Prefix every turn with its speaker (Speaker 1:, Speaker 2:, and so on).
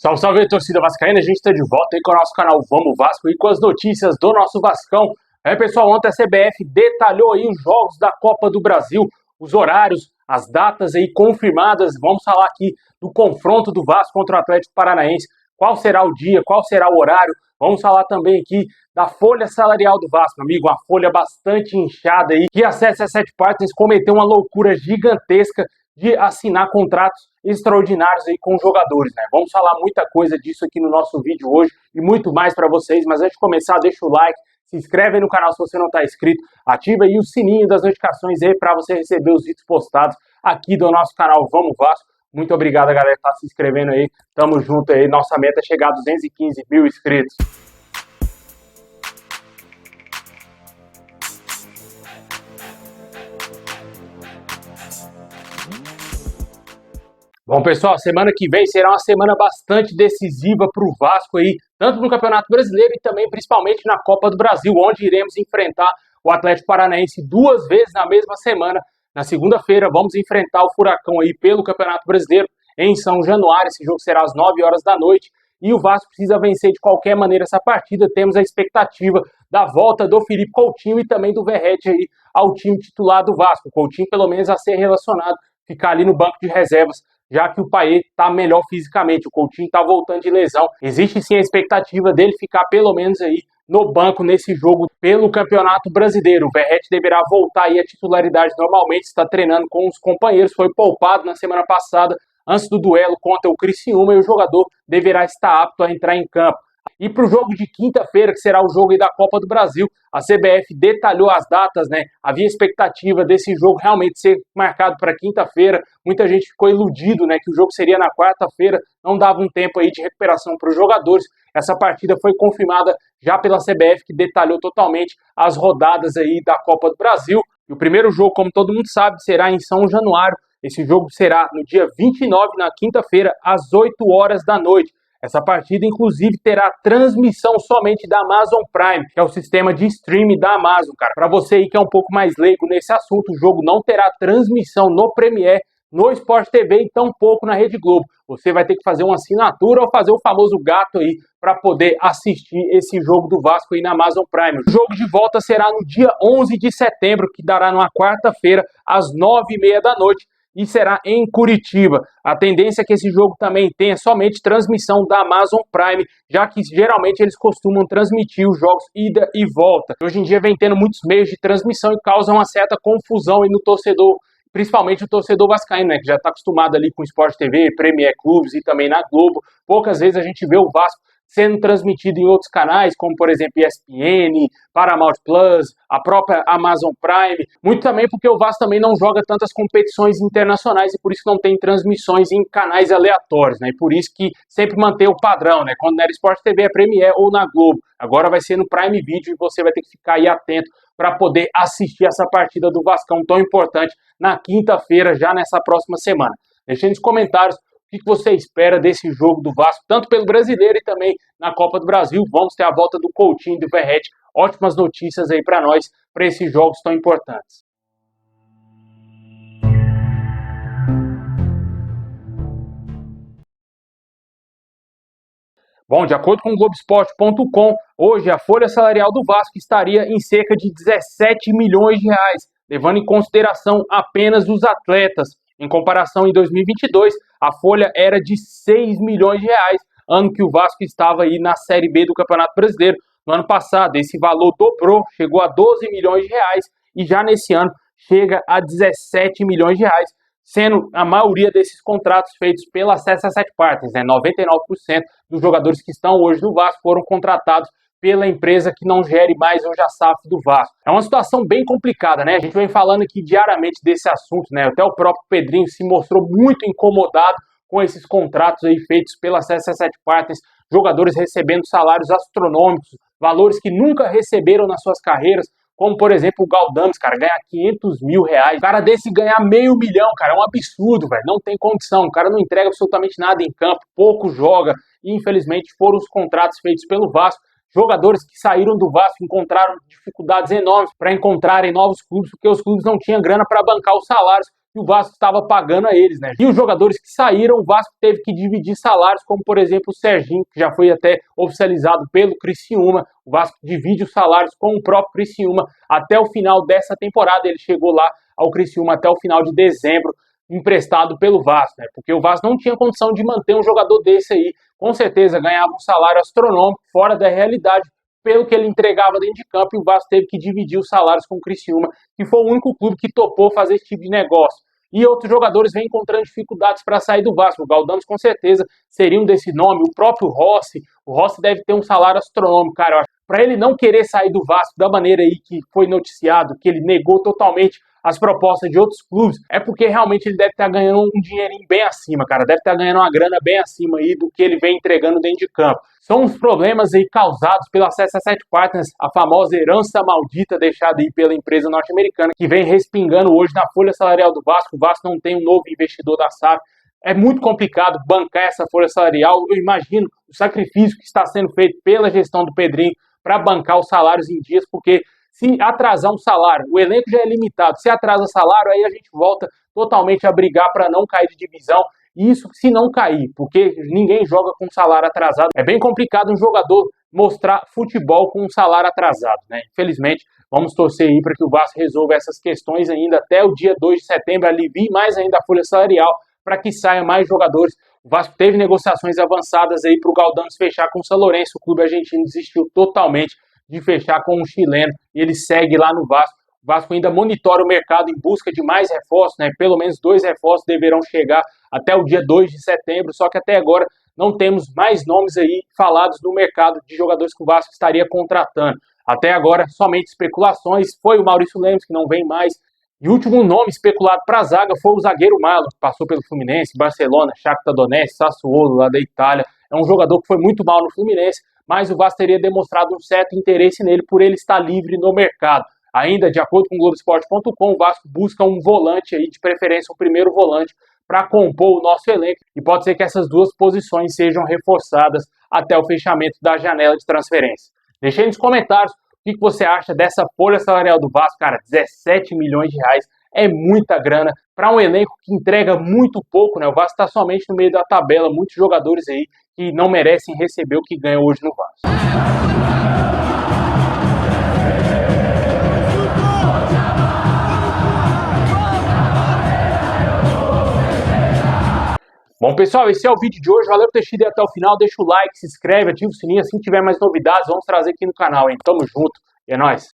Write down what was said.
Speaker 1: Salve, salve, torcida vascaína, a gente está de volta aí com o nosso canal Vamos Vasco e com as notícias do nosso Vascão. Pessoal, ontem a CBF detalhou aí os jogos da Copa do Brasil, os horários, as datas aí confirmadas. Vamos falar aqui do confronto do Vasco contra o Atlético Paranaense, qual será o dia, qual será o horário. Vamos falar também aqui da folha salarial do Vasco, amigo, uma folha bastante inchada aí, que a CSS Partners cometeu uma loucura gigantesca de assinar contratos extraordinários aí com os jogadores, né? Vamos falar muita coisa disso aqui no nosso vídeo hoje e muito mais para vocês, mas antes de começar, deixa o like, se inscreve aí no canal se você não está inscrito, ativa aí o sininho das notificações aí para você receber os vídeos postados aqui do nosso canal Vamos Vasco. Muito obrigado, galera, que tá se inscrevendo aí, tamo junto aí, nossa meta é chegar a 215 mil inscritos. Bom, pessoal, a semana que vem será uma semana bastante decisiva para o Vasco aí, tanto no Campeonato Brasileiro e também principalmente na Copa do Brasil, onde iremos enfrentar o Atlético Paranaense duas vezes na mesma semana. Na segunda-feira vamos enfrentar o Furacão aí pelo Campeonato Brasileiro em São Januário. Esse jogo será às 9 horas da noite e o Vasco precisa vencer de qualquer maneira essa partida. Temos a expectativa da volta do Felipe Coutinho e também do Verratti aí ao time titular do Vasco. O Coutinho pelo menos a ser relacionado, ficar ali no banco de reservas, já que o Payet está melhor fisicamente, o Coutinho está voltando de lesão. Existe sim a expectativa dele ficar pelo menos aí no banco nesse jogo pelo Campeonato Brasileiro. O Verratti deverá voltar aí à titularidade normalmente, está treinando com os companheiros, foi poupado na semana passada antes do duelo contra o Criciúma e o jogador deverá estar apto a entrar em campo. E para o jogo de quinta-feira, que será o jogo aí da Copa do Brasil, a CBF detalhou as datas, né? Havia expectativa desse jogo realmente ser marcado para quinta-feira. Muita gente ficou iludido, né? Que o jogo seria na quarta-feira, não dava um tempo aí de recuperação para os jogadores. Essa partida foi confirmada já pela CBF, que detalhou totalmente as rodadas aí da Copa do Brasil. E o primeiro jogo, como todo mundo sabe, será em São Januário. Esse jogo será no dia 29, na quinta-feira, às 8 horas da noite. Essa partida, inclusive, terá transmissão somente da Amazon Prime, que é o sistema de streaming da Amazon, cara. Para você aí que é um pouco mais leigo nesse assunto, o jogo não terá transmissão no Premiere, no Sport TV e tampouco na Rede Globo. Você vai ter que fazer uma assinatura ou fazer o famoso gato aí para poder assistir esse jogo do Vasco aí na Amazon Prime. O jogo de volta será no dia 11 de setembro, que dará numa quarta-feira, às 9h30 da noite. E será em Curitiba. A tendência é que esse jogo também tenha somente transmissão da Amazon Prime, já que geralmente eles costumam transmitir os jogos ida e volta. Hoje em dia vem tendo muitos meios de transmissão e causa uma certa confusão aí no torcedor, principalmente o torcedor vascaíno, né, que já está acostumado ali com Sport TV, Premier Clubes e também na Globo. Poucas vezes a gente vê o Vasco sendo transmitido em outros canais, como por exemplo ESPN, Paramount Plus, a própria Amazon Prime, muito também porque o Vasco também não joga tantas competições internacionais e por isso não tem transmissões em canais aleatórios, né? E por isso que sempre mantém o padrão, né? Quando não era Sport TV é Premier ou na Globo, agora vai ser no Prime Video e você vai ter que ficar aí atento para poder assistir essa partida do Vascão tão importante na quinta-feira, já nessa próxima semana. Deixa aí nos comentários o que você espera desse jogo do Vasco, tanto pelo Brasileiro e também na Copa do Brasil. Vamos ter a volta do Coutinho e do Verratti. Ótimas notícias aí para nós, para esses jogos tão importantes. Bom, de acordo com o Globoesporte.com, hoje a folha salarial do Vasco estaria em cerca de 17 milhões de reais, levando em consideração apenas os atletas. Em comparação, em 2022, a folha era de 6 milhões de reais, ano que o Vasco estava aí na Série B do Campeonato Brasileiro. No ano passado, esse valor dobrou, chegou a 12 milhões de reais e já nesse ano chega a 17 milhões de reais, sendo a maioria desses contratos feitos pela CSS Partners, né? 99% dos jogadores que estão hoje no Vasco foram contratados pela empresa que não gere mais hoje a SAF do Vasco. É uma situação bem complicada, né? A gente vem falando aqui diariamente desse assunto, né? Até o próprio Pedrinho se mostrou muito incomodado com esses contratos aí feitos pela CSS Partners, jogadores recebendo salários astronômicos, valores que nunca receberam nas suas carreiras, como por exemplo o Galdames, cara, ganhar 500 mil reais. O cara desse ganhar $500 mil, cara, é um absurdo, velho, não tem condição. O cara não entrega absolutamente nada em campo, pouco joga, e infelizmente foram os contratos feitos pelo Vasco. Jogadores que saíram do Vasco encontraram dificuldades enormes para encontrarem novos clubes, porque os clubes não tinham grana para bancar os salários que o Vasco estava pagando a eles, né? E os jogadores que saíram, o Vasco teve que dividir salários, como por exemplo o Serginho, que já foi até oficializado pelo Criciúma. O Vasco divide os salários com o próprio Criciúma até o final dessa temporada. Ele chegou lá ao Criciúma até o final de dezembro, emprestado pelo Vasco, né? Porque o Vasco não tinha condição de manter um jogador desse aí. Com certeza ganhava um salário astronômico, fora da realidade, pelo que ele entregava dentro de campo, e o Vasco teve que dividir os salários com o Criciúma, que foi o único clube que topou fazer esse tipo de negócio. E outros jogadores vêm encontrando dificuldades para sair do Vasco. O Galdames, com certeza, seria um desse nome. O próprio Rossi. O Rossi deve ter um salário astronômico, cara. Para ele não querer sair do Vasco da maneira aí que foi noticiado, que ele negou totalmente as propostas de outros clubes, é porque realmente ele deve estar ganhando um dinheirinho bem acima, cara. Deve estar ganhando uma grana bem acima aí do que ele vem entregando dentro de campo. São os problemas aí causados pela CSA7 Partners, a famosa herança maldita deixada aí pela empresa norte-americana, que vem respingando hoje na folha salarial do Vasco. O Vasco não tem um novo investidor da SAF. É muito complicado bancar essa folha salarial. Eu imagino o sacrifício que está sendo feito pela gestão do Pedrinho para bancar os salários em dias, porque se atrasar um salário, o elenco já é limitado, se atrasa salário, aí a gente volta totalmente a brigar para não cair de divisão, isso se não cair, porque ninguém joga com salário atrasado. É bem complicado um jogador mostrar futebol com um salário atrasado, né? Infelizmente, vamos torcer aí para que o Vasco resolva essas questões ainda até o dia 2 de setembro, alivie mais ainda a folha salarial, para que saiam mais jogadores. O Vasco teve negociações avançadas aí para o Galdames fechar com o São Lourenço, o clube argentino desistiu totalmente de fechar com um chileno, e ele segue lá no Vasco. O Vasco ainda monitora o mercado em busca de mais reforços, né? Pelo menos 2 reforços deverão chegar até o dia 2 de setembro, só que até agora não temos mais nomes aí falados no mercado de jogadores que o Vasco estaria contratando. Até agora, somente especulações. Foi o Maurício Lemos, que não vem mais. E o último nome especulado para a zaga foi o zagueiro Malo, que passou pelo Fluminense, Barcelona, Shakhtar Donetsk, Sassuolo, lá da Itália. É um jogador que foi muito mal no Fluminense, mas o Vasco teria demonstrado um certo interesse nele por ele estar livre no mercado. Ainda, de acordo com o Globoesporte.com, o Vasco busca um volante aí, de preferência um primeiro volante, para compor o nosso elenco, e pode ser que essas duas posições sejam reforçadas até o fechamento da janela de transferência. Deixe aí nos comentários o que você acha dessa folha salarial do Vasco. Cara, 17 milhões de reais é muita grana para um elenco que entrega muito pouco, né? O Vasco está somente no meio da tabela, muitos jogadores aí que não merecem receber o que ganha hoje no Vasco. Bom, pessoal, esse é o vídeo de hoje. Valeu por ter assistido até o final. Deixa o like, se inscreve, ativa o sininho. Assim que tiver mais novidades, vamos trazer aqui no canal, hein? Tamo junto. É nóis.